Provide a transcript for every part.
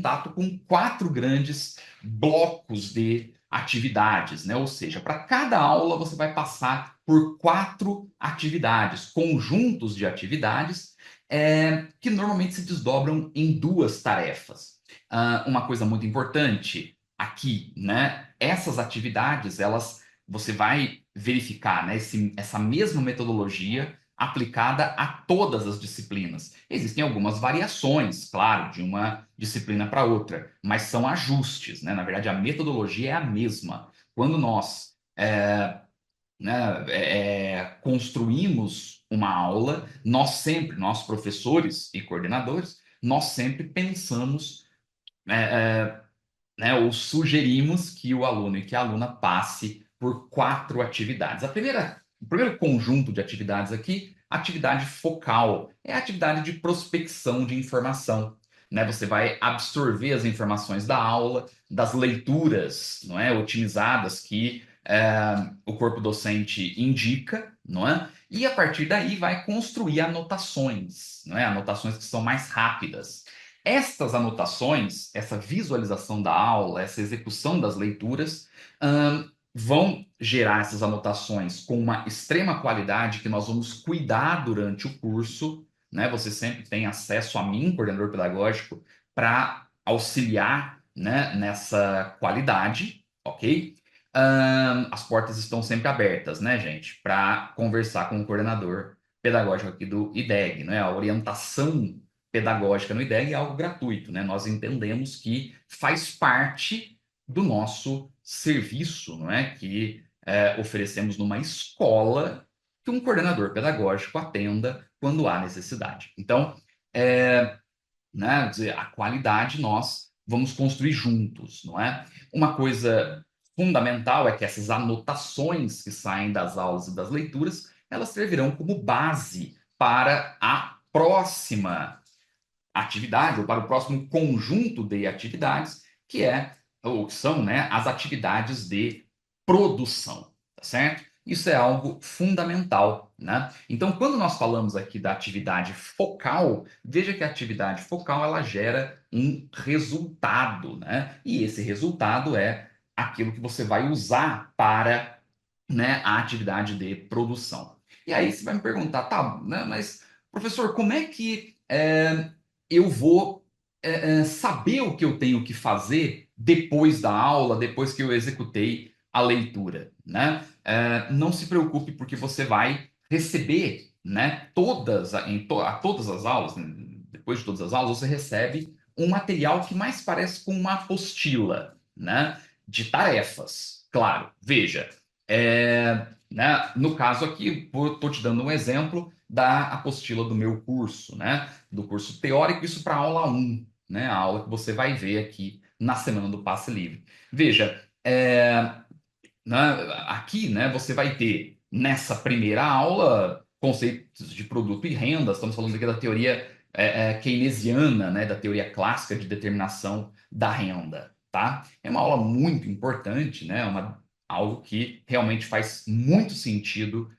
contato com 4 grandes blocos de atividades, né? Ou seja, para cada aula você vai passar por 4 atividades, conjuntos de atividades, que normalmente se desdobram em 2 tarefas. Uma coisa muito importante aqui, né? Essas atividades, você vai verificar, né, essa mesma metodologia aplicada a todas as disciplinas. Existem algumas variações, claro, de uma disciplina para outra, mas são ajustes, né? Na verdade, a metodologia é a mesma. Quando nós construímos uma aula, nós professores e coordenadores, nós sempre pensamos, né, ou sugerimos que o aluno e que a aluna passe por 4 atividades. O primeiro conjunto de atividades aqui, atividade focal, é a atividade de prospecção de informação. Né? Você vai absorver as informações da aula, das leituras, não é, otimizadas que o corpo docente indica, não é? E a partir daí vai construir anotações, não é? Anotações que são mais rápidas. Estas anotações, essa visualização da aula, essa execução das leituras, vão gerar essas anotações com uma extrema qualidade que nós vamos cuidar durante o curso, né? Você sempre tem acesso a mim, coordenador pedagógico, para auxiliar, né, nessa qualidade, ok? As portas estão sempre abertas, né, gente, para conversar com o coordenador pedagógico aqui do IDEG, né? A orientação pedagógica no IDEG é algo gratuito, né? Nós entendemos que faz parte do nosso serviço, não é? Que oferecemos numa escola que um coordenador pedagógico atenda quando há necessidade. Então, né, dizer, a qualidade nós vamos construir juntos, não é? Uma coisa fundamental é que essas anotações que saem das aulas e das leituras, elas servirão como base para a próxima atividade, ou para o próximo conjunto de atividades, que ou que são, né, as atividades de produção, tá certo? Isso é algo fundamental, né? Então, quando nós falamos aqui da atividade focal, veja que a atividade focal ela gera um resultado, né? E esse resultado é aquilo que você vai usar para, né, a atividade de produção. E aí você vai me perguntar, tá, né, mas professor, como é que eu vou saber o que eu tenho que fazer depois da aula, depois que eu executei a leitura, né? Não se preocupe, porque você vai receber, né, a todas as aulas, né, depois de todas as aulas, você recebe um material que mais parece com uma apostila, né, de tarefas. Claro, veja, né, no caso aqui, estou te dando um exemplo da apostila do meu curso, né? Do curso teórico, isso para a aula 1, né? A aula que você vai ver aqui na semana do Passe Livre. Veja, né, aqui, né, você vai ter nessa primeira aula conceitos de produto e renda, estamos falando aqui da teoria keynesiana, né, da teoria clássica de determinação da renda, tá? É uma aula muito importante, né? Algo que realmente faz muito sentido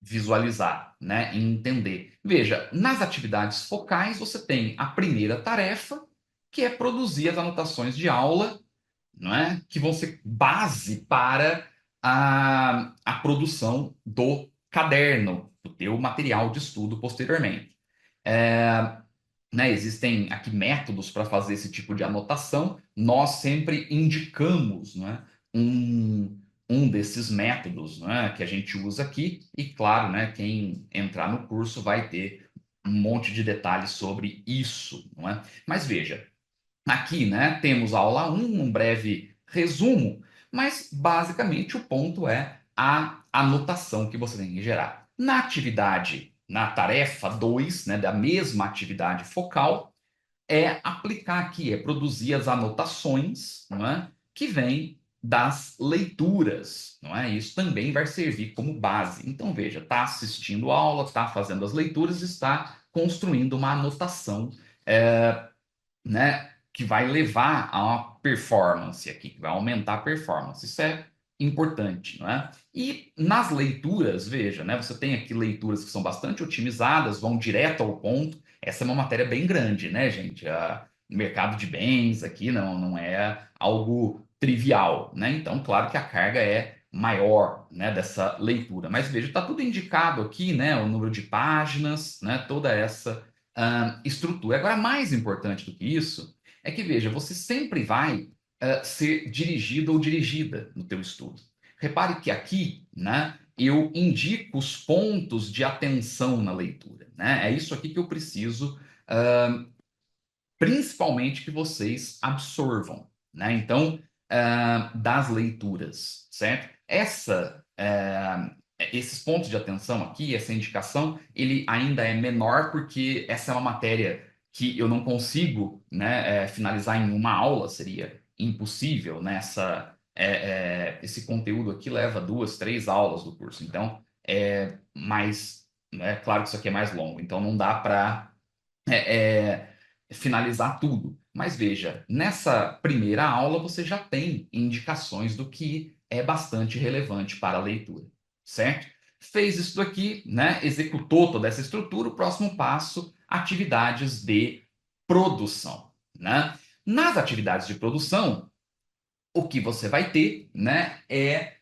visualizar, né, e entender. Veja, nas atividades focais você tem a primeira tarefa, que é produzir as anotações de aula, não é? Que vão ser base para a produção do caderno, do teu material de estudo posteriormente. Né, existem aqui métodos para fazer esse tipo de anotação. Nós sempre indicamos, né, um desses métodos, né, que a gente usa aqui. E claro, né, quem entrar no curso vai ter um monte de detalhes sobre isso, não é? Mas veja, aqui, né, temos a aula 1, um breve resumo, mas basicamente o ponto é a anotação que você tem que gerar. Na tarefa 2, né, da mesma atividade focal, é aplicar aqui, é produzir as anotações, não é, que vêm das leituras, não é? Isso também vai servir como base. Então, veja, está assistindo a aula, está fazendo as leituras, está construindo uma anotação, né, que vai levar a uma performance aqui, que vai aumentar a performance. Isso é importante, não é? E nas leituras, veja, né, você tem aqui leituras que são bastante otimizadas, vão direto ao ponto. Essa é uma matéria bem grande, né, gente? mercado de bens aqui não é algo trivial, né? Então, claro que a carga é maior, né, dessa leitura. Mas veja, está tudo indicado aqui, né? O número de páginas, né? Toda essa estrutura. Agora, mais importante do que isso é que, veja, você sempre vai ser dirigido ou dirigida no teu estudo. Repare que aqui, né, eu indico os pontos de atenção na leitura, né? É isso aqui que eu preciso, principalmente que vocês absorvam, né? Então, das leituras, certo? Esses pontos de atenção aqui, essa indicação, ele ainda é menor porque essa é uma matéria que eu não consigo, né, finalizar em uma aula, seria impossível, né? Esse conteúdo aqui leva 2, 3 aulas do curso, então claro que isso aqui é mais longo, então não dá para é, finalizar tudo. Mas veja, nessa primeira aula você já tem indicações do que é bastante relevante para a leitura, certo? Fez isso aqui, né? Executou toda essa estrutura, o próximo passo, atividades de produção, né? Nas atividades de produção, o que você vai ter, né, é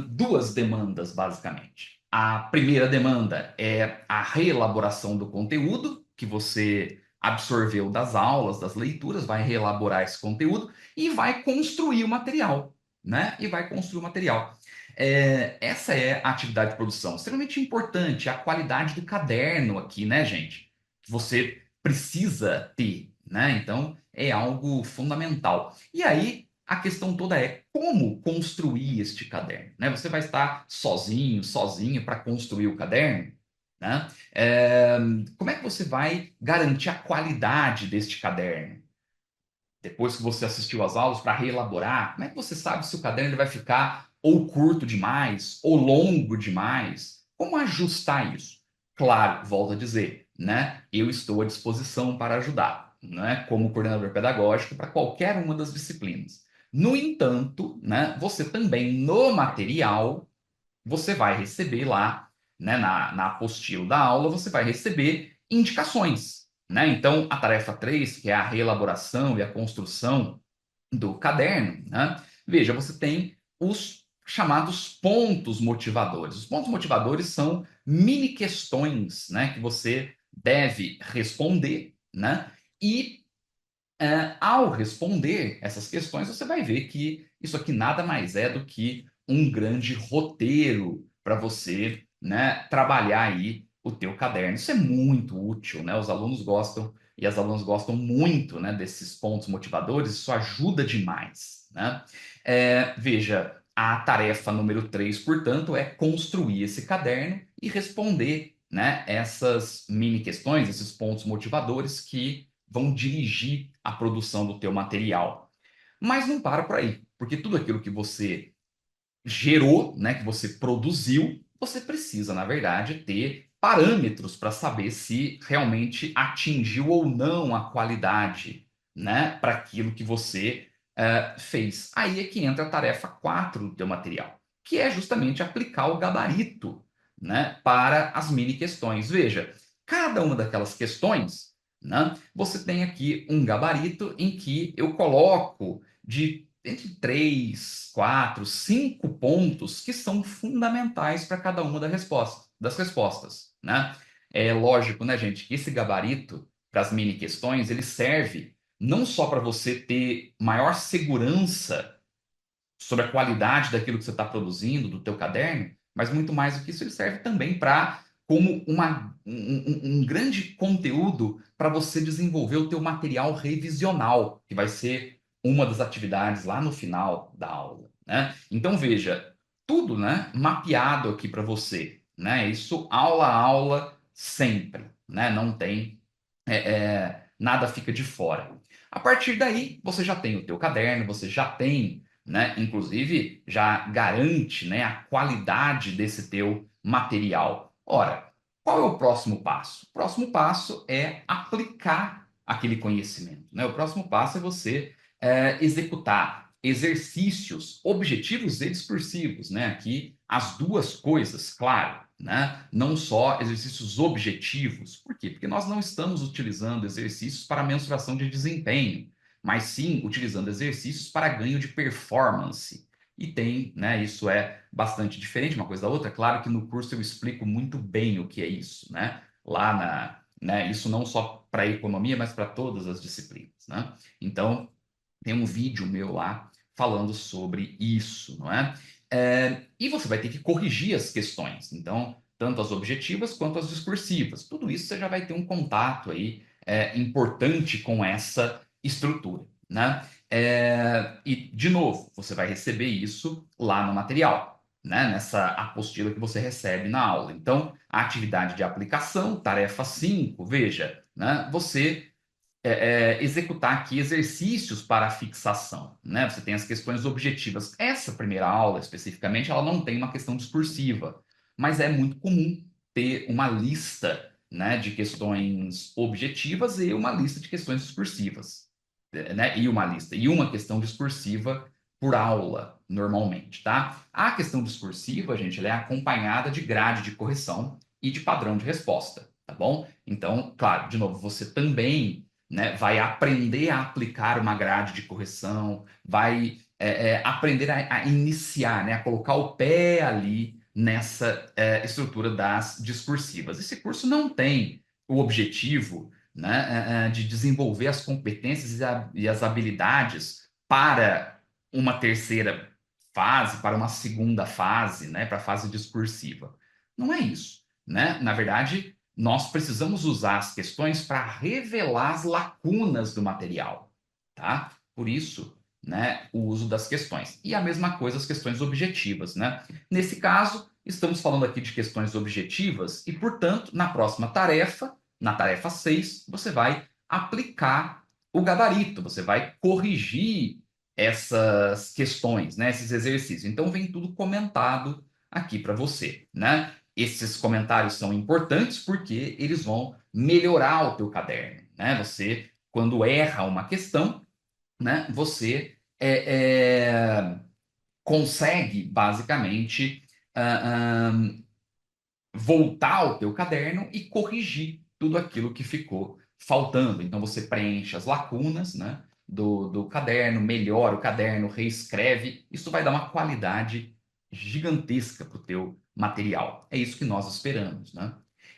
duas demandas, basicamente. A primeira demanda é a reelaboração do conteúdo que você absorveu das aulas, das leituras, vai reelaborar esse conteúdo e vai construir o material, né? E vai construir o material. Essa é a atividade de produção, extremamente importante, a qualidade do caderno aqui, né, gente? Você precisa ter, né? Então, é algo fundamental. E aí, a questão toda é como construir este caderno, né? Você vai estar sozinho, sozinho para construir o caderno, né? Como é que você vai garantir a qualidade deste caderno? Depois que você assistiu às aulas para reelaborar, como é que você sabe se o caderno vai ficar ou curto demais ou longo demais? Como ajustar isso? Claro, volto a dizer, né? Eu estou à disposição para ajudar, né? Como coordenador pedagógico para qualquer uma das disciplinas. No entanto, né? Você também no material você vai receber lá, né, na apostila da aula, você vai receber indicações, né? Então, a tarefa 3, que é a reelaboração e a construção do caderno, né? Veja, você tem os chamados pontos motivadores. Os pontos motivadores são mini questões, né, que você deve responder, né? E ao responder essas questões, você vai ver que isso aqui nada mais é do que um grande roteiro para você, né, trabalhar aí o teu caderno. Isso é muito útil, né? Os alunos gostam e as alunas gostam muito, né, desses pontos motivadores. Isso ajuda demais, né? Veja, a tarefa número 3, portanto, é construir esse caderno e responder, né, essas mini questões, esses pontos motivadores que vão dirigir a produção do teu material. Mas não para por aí, porque tudo aquilo que você gerou, né, que você produziu, você precisa, na verdade, ter parâmetros para saber se realmente atingiu ou não a qualidade, né, para aquilo que você fez. Aí é que entra a tarefa 4 do teu material, que é justamente aplicar o gabarito, né, para as mini questões. Veja, cada uma daquelas questões, né, você tem aqui um gabarito em que eu coloco de entre 3, 4, 5 pontos que são fundamentais para cada uma das respostas, né? É lógico, né, gente, que esse gabarito para as mini questões, ele serve não só para você ter maior segurança sobre a qualidade daquilo que você está produzindo, do teu caderno, mas muito mais do que isso, ele serve também para como um grande conteúdo para você desenvolver o teu material revisional, que vai ser uma das atividades lá no final da aula, né? Então veja, tudo, né, mapeado aqui para você, né? Isso aula a aula sempre, né? Não tem nada fica de fora. A partir daí, você já tem o teu caderno, você já tem, né, inclusive já garante, né, a qualidade desse teu material. Ora, qual é o próximo passo? O próximo passo é aplicar aquele conhecimento, né? O próximo passo é você executar. exercícios objetivos e discursivos, né? Aqui as duas coisas, claro, né? Não só exercícios objetivos. Por quê? Porque nós não estamos utilizando exercícios para mensuração de desempenho, mas sim utilizando exercícios para ganho de performance. E tem, né? Isso é bastante diferente uma coisa da outra. Claro que no curso eu explico muito bem o que é isso, né? Lá né? Isso não só para a economia, mas para todas as disciplinas, né? Então, tem um vídeo meu lá falando sobre isso, não é? E você vai ter que corrigir as questões, então, tanto as objetivas quanto as discursivas. Tudo isso você já vai ter um contato aí importante com essa estrutura, né? E, de novo, você vai receber isso lá no material, né? Nessa apostila que você recebe na aula. Então, a atividade de aplicação, tarefa 5, veja, né? Você executar aqui exercícios para a fixação, né? Você tem as questões objetivas. Essa primeira aula, especificamente, ela não tem uma questão discursiva, mas é muito comum ter uma lista, né, de questões objetivas e uma lista de questões discursivas, né? E uma questão discursiva por aula, normalmente, tá? A questão discursiva, gente, ela é acompanhada de grade de correção e de padrão de resposta, tá bom? Então, claro, de novo, você também, né, vai aprender a aplicar uma grade de correção, vai aprender a iniciar, né, a colocar o pé ali nessa estrutura das discursivas. Esse curso não tem o objetivo, né, de desenvolver as competências e as habilidades para uma terceira fase, para uma segunda fase, né, para a fase discursiva. Não é isso, né? Na verdade, nós precisamos usar as questões para revelar as lacunas do material, tá? Por isso, né, o uso das questões. E a mesma coisa as questões objetivas, né? Nesse caso, estamos falando aqui de questões objetivas e, portanto, na próxima tarefa, na tarefa 6, você vai aplicar o gabarito, você vai corrigir essas questões, né, esses exercícios. Então, vem tudo comentado aqui para você, né? Esses comentários são importantes porque eles vão melhorar o teu caderno, né? Você, quando erra uma questão, né, você consegue, basicamente, ah, ah, voltar ao teu caderno e corrigir tudo aquilo que ficou faltando. Então, você preenche as lacunas, né, do caderno, melhora o caderno, reescreve. Isso vai dar uma qualidade gigantesca para o teu material. É isso que nós esperamos, né?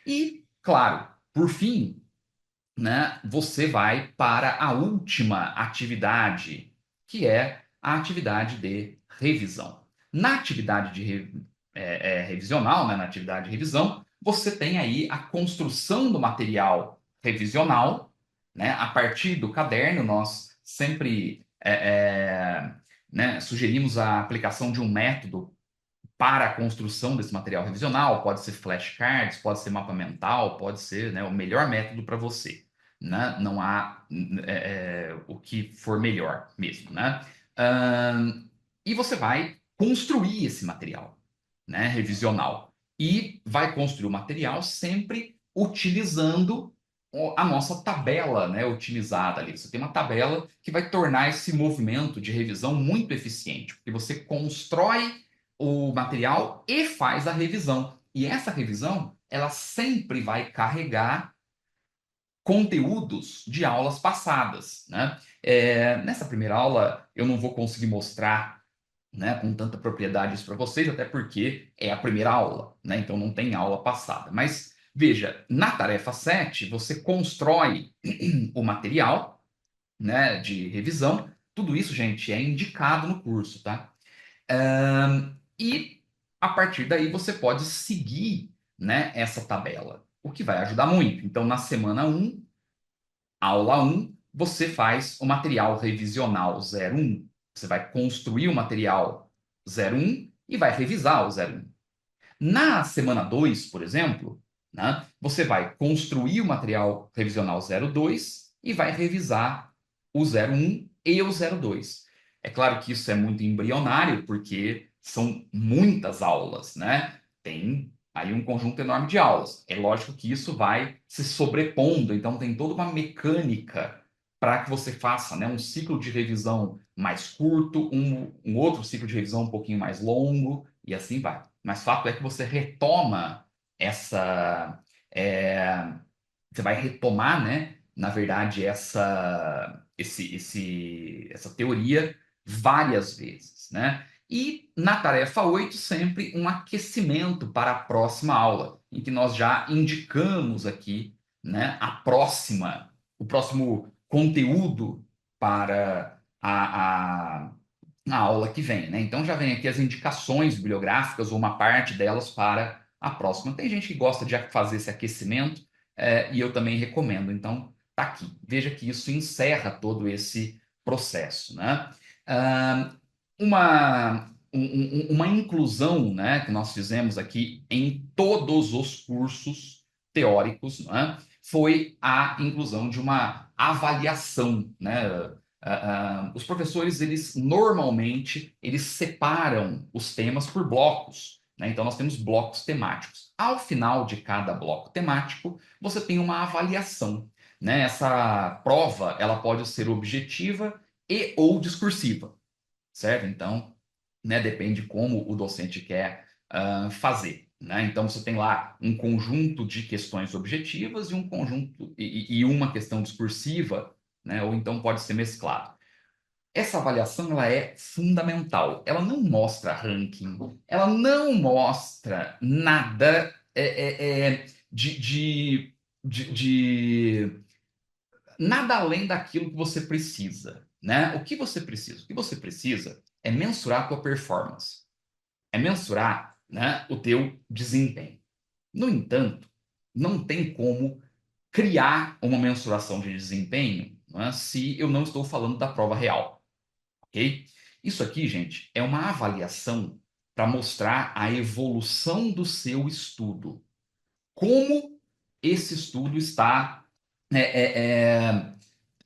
E, claro, por fim, né, você vai para a última atividade, que é a atividade de revisão. Na atividade revisional, né, na atividade de revisão, você tem aí a construção do material revisional, né, a partir do caderno. Nós sempre né, sugerimos a aplicação de um método para a construção desse material revisional. Pode ser flashcards, pode ser mapa mental, pode ser, né, o melhor método para você, né? Não há o que for melhor mesmo, né? E você vai construir esse material, né, revisional, e vai construir o material sempre utilizando a nossa tabela, né, utilizada ali. Você tem uma tabela que vai tornar esse movimento de revisão muito eficiente, porque você constrói o material e faz a revisão. E essa revisão, ela sempre vai carregar conteúdos de aulas passadas, né? Nessa primeira aula, eu não vou conseguir mostrar, né, com tanta propriedade isso para vocês, até porque é a primeira aula, né? Então não tem aula passada. Mas veja, na tarefa 7, você constrói o material, né, de revisão. Tudo isso, gente, é indicado no curso, tá? E a partir daí você pode seguir, né, essa tabela, o que vai ajudar muito. Então, na semana 1, aula 1, você faz o material revisional 01. Você vai construir o material 01 e vai revisar o 01. Na semana 2, por exemplo, né, você vai construir o material revisional 02 e vai revisar o 01 e o 02. É claro que isso é muito embrionário, porque são muitas aulas, né? Tem aí um conjunto enorme de aulas. É lógico que isso vai se sobrepondo, então tem toda uma mecânica para que você faça, né, um ciclo de revisão mais curto, um outro ciclo de revisão um pouquinho mais longo, e assim vai. Mas fato é que você retoma essa. Você vai retomar, né, na verdade, essa teoria várias vezes, né? E na tarefa 8 sempre um aquecimento para a próxima aula, em que nós já indicamos aqui, né, o próximo conteúdo para a aula que vem, né? Então já vem aqui as indicações bibliográficas ou uma parte delas para a próxima. Tem gente que gosta de fazer esse aquecimento, e eu também recomendo. Então, tá aqui. Veja que isso encerra todo esse processo, né? Ah, uma inclusão, né, que nós fizemos aqui em todos os cursos teóricos, né, foi a inclusão de uma avaliação, né? Os professores, eles normalmente, eles separam os temas por blocos, né? Então, nós temos blocos temáticos. Ao final de cada bloco temático, você tem uma avaliação, né? Essa prova, ela pode ser objetiva e ou discursiva, certo? Então, né, depende como o docente quer fazer, né? Então, você tem lá um conjunto de questões objetivas e um conjunto e uma questão discursiva, né? Ou então pode ser mesclado. Essa avaliação ela é fundamental. Ela não mostra ranking, ela não mostra nada de nada além daquilo que você precisa, né? O que você precisa? O que você precisa é mensurar a tua performance, é mensurar, né, o teu desempenho. No entanto, não tem como criar uma mensuração de desempenho, né, se eu não estou falando da prova real, ok? Isso aqui, gente, é uma avaliação para mostrar a evolução do seu estudo. Como esse estudo está é,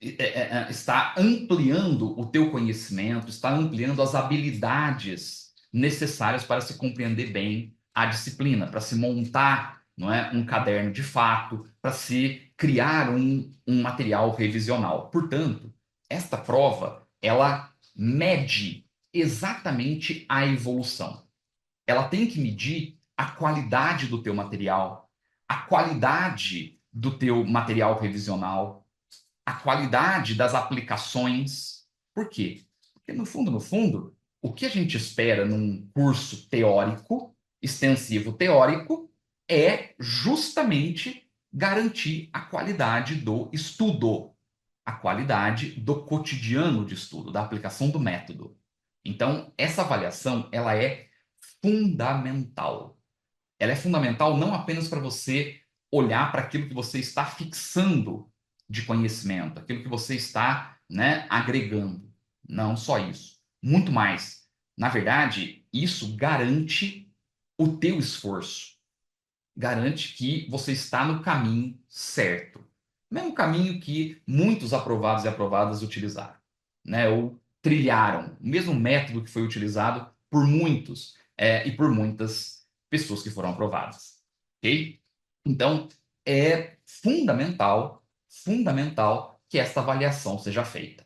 é, está ampliando o teu conhecimento, está ampliando as habilidades necessárias para se compreender bem a disciplina, para se montar, não é, um caderno de fato, para se criar um material revisional. Portanto, esta prova, ela mede exatamente a evolução. Ela tem que medir a qualidade do teu material, a qualidade do teu material revisional, a qualidade das aplicações. Por quê? Porque, no fundo, o que a gente espera num curso teórico, extensivo teórico, é justamente garantir a qualidade do estudo, a qualidade do cotidiano de estudo, da aplicação do método. Então, essa avaliação, ela é fundamental. Ela é fundamental não apenas para você olhar para aquilo que você está fixando de conhecimento, aquilo que você está, né, agregando. Não só isso. Muito mais. Na verdade, isso garante o teu esforço. Garante que você está no caminho certo. Mesmo caminho que muitos aprovados e aprovadas utilizaram, né? Ou trilharam. O mesmo método que foi utilizado por muitos e por muitas pessoas que foram aprovadas. Ok? Então, é fundamental que essa avaliação seja feita,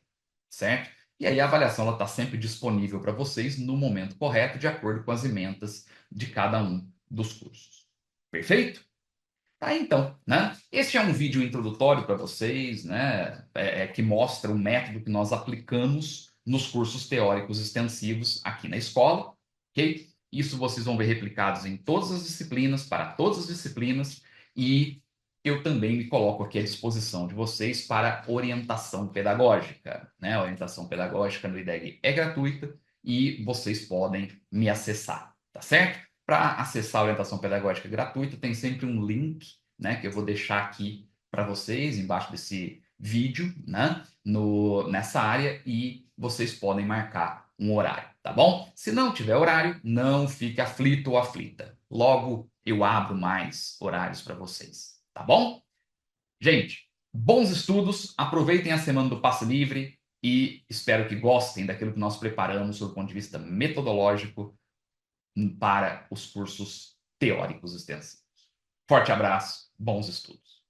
certo? E aí a avaliação está sempre disponível para vocês no momento correto, de acordo com as emendas de cada um dos cursos. Perfeito? Tá, então, né? Este é um vídeo introdutório para vocês, né? Que mostra o método que nós aplicamos nos cursos teóricos extensivos aqui na escola, ok? Isso vocês vão ver replicados em todas as disciplinas, para todas as disciplinas, e eu também me coloco aqui à disposição de vocês para orientação pedagógica, né? A orientação pedagógica no IDEG é gratuita e vocês podem me acessar, tá certo? Para acessar a orientação pedagógica gratuita, tem sempre um link, né, que eu vou deixar aqui para vocês, embaixo desse vídeo, né, nessa área, e vocês podem marcar um horário, tá bom? Se não tiver horário, não fique aflito ou aflita. Logo, eu abro mais horários para vocês, tá bom? Gente, bons estudos, aproveitem a semana do Passe Livre e espero que gostem daquilo que nós preparamos do ponto de vista metodológico para os cursos teóricos extensivos. Forte abraço, bons estudos.